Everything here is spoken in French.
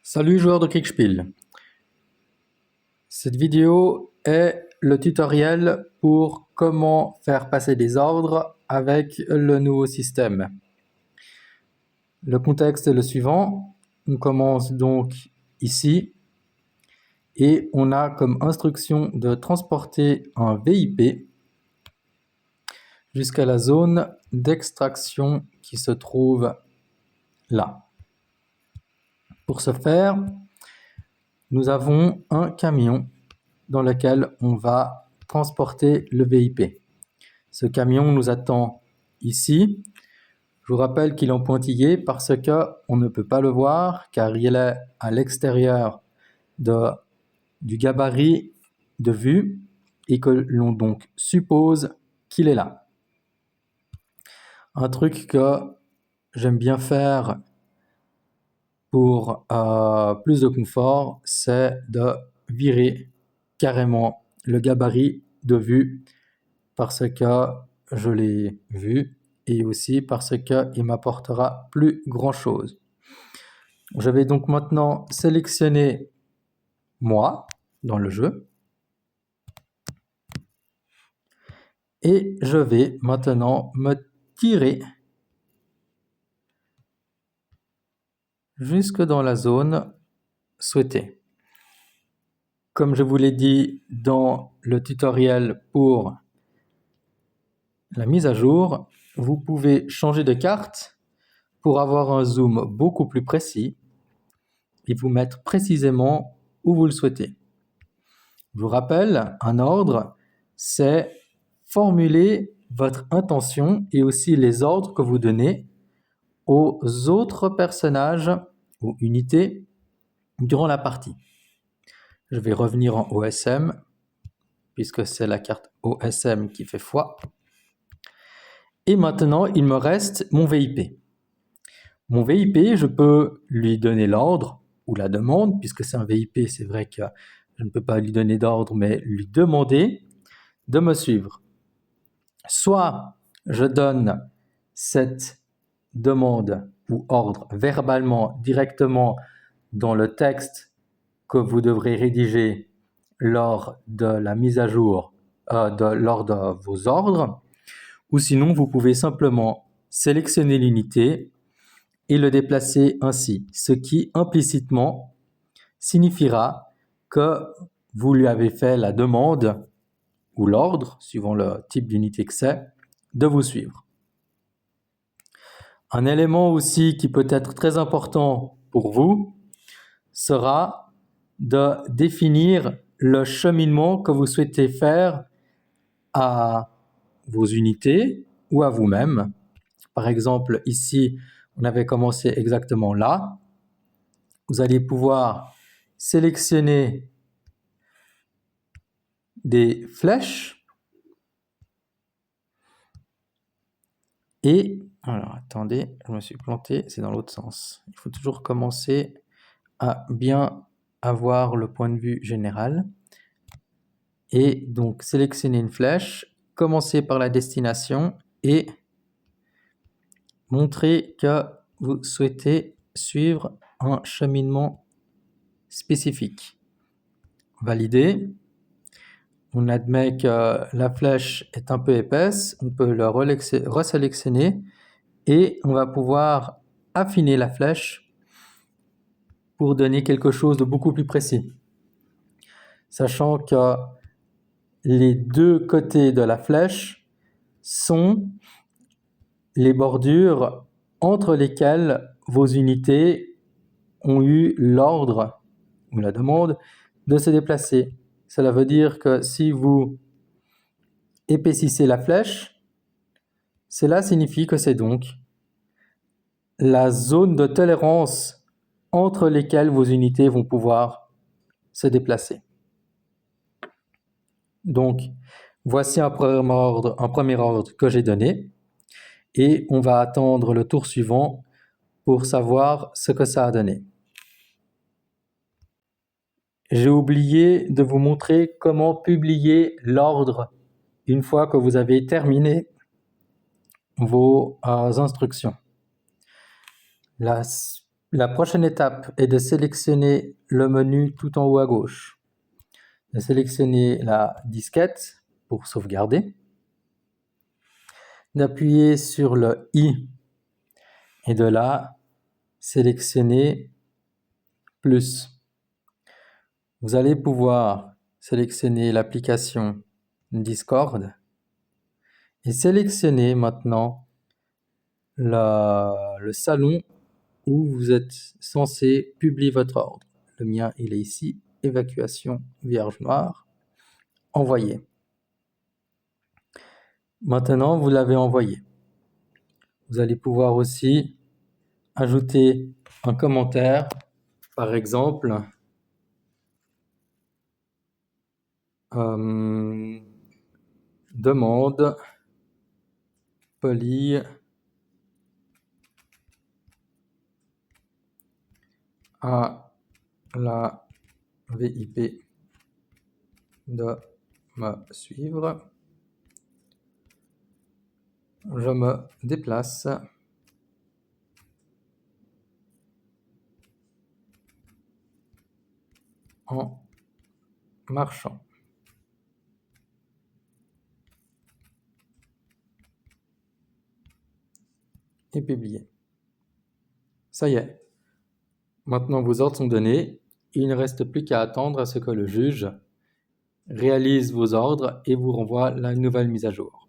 Salut joueurs de Kriegspiel. Cette vidéo est le tutoriel pour comment faire passer des ordres avec le nouveau système. Le contexte est le suivant. On commence donc ici et on a comme instruction de transporter un VIP jusqu'à la zone d'extraction qui se trouve là. Pour ce faire, nous avons un camion dans lequel on va transporter le VIP. Ce camion nous attend ici. Je vous rappelle qu'il est en pointillé parce qu'on ne peut pas le voir car il est à l'extérieur du gabarit de vue et que l'on donc suppose qu'il est là. Un truc que j'aime bien faire pour plus de confort, c'est de virer carrément le gabarit de vue parce que je l'ai vu et aussi parce qu'il m'apportera plus grand chose. Je vais donc maintenant sélectionner moi dans le jeu et je vais maintenant me tirer jusque dans la zone souhaitée. Comme je vous l'ai dit dans le tutoriel pour la mise à jour, vous pouvez changer de carte pour avoir un zoom beaucoup plus précis et vous mettre précisément où vous le souhaitez. Je vous rappelle, un ordre, c'est formuler votre intention et aussi les ordres que vous donnez aux autres personnages ou unités durant la partie. Je vais revenir en OSM, puisque c'est la carte OSM qui fait foi. Et maintenant, il me reste mon VIP. Mon VIP, je peux lui donner l'ordre ou la demande, puisque c'est un VIP, c'est vrai que je ne peux pas lui donner d'ordre, mais lui demander de me suivre. Soit je donne cette demande ou ordre verbalement directement dans le texte que vous devrez rédiger lors de la mise à jour, lors de vos ordres, ou sinon vous pouvez simplement sélectionner l'unité et le déplacer ainsi, ce qui implicitement signifiera que vous lui avez fait la demande ou l'ordre, suivant le type d'unité que c'est, de vous suivre. Un élément aussi qui peut être très important pour vous sera de définir le cheminement que vous souhaitez faire à vos unités ou à vous-même. Par exemple, ici, on avait commencé exactement là. Vous allez pouvoir sélectionner des flèches et, alors attendez, je me suis planté, c'est dans l'autre sens. Il faut toujours commencer à bien avoir le point de vue général. Et donc, sélectionner une flèche, commencer par la destination et montrer que vous souhaitez suivre un cheminement spécifique. Valider. On admet que la flèche est un peu épaisse, on peut le resélectionner et on va pouvoir affiner la flèche pour donner quelque chose de beaucoup plus précis. Sachant que les deux côtés de la flèche sont les bordures entre lesquelles vos unités ont eu l'ordre ou la demande de se déplacer. Cela veut dire que si vous épaississez la flèche, cela signifie que c'est donc la zone de tolérance entre lesquelles vos unités vont pouvoir se déplacer. Donc, voici un premier ordre que j'ai donné et on va attendre le tour suivant pour savoir ce que ça a donné. J'ai oublié de vous montrer comment publier l'ordre une fois que vous avez terminé vos instructions. La La prochaine étape est de sélectionner le menu tout en haut à gauche, de sélectionner la disquette pour sauvegarder, d'appuyer sur le i et de là sélectionner plus. Vous allez pouvoir sélectionner l'application Discord et sélectionner maintenant le salon où vous êtes censé publier votre ordre. Le mien, il est ici, évacuation vierge noire, envoyer. Maintenant, vous l'avez envoyé. Vous allez pouvoir aussi ajouter un commentaire, par exemple, demande polie à la VIP de me suivre. Je me déplace en marchant. Et publier. Ça y est. Maintenant, vos ordres sont donnés. Il ne reste plus qu'à attendre à ce que le juge réalise vos ordres et vous renvoie la nouvelle mise à jour.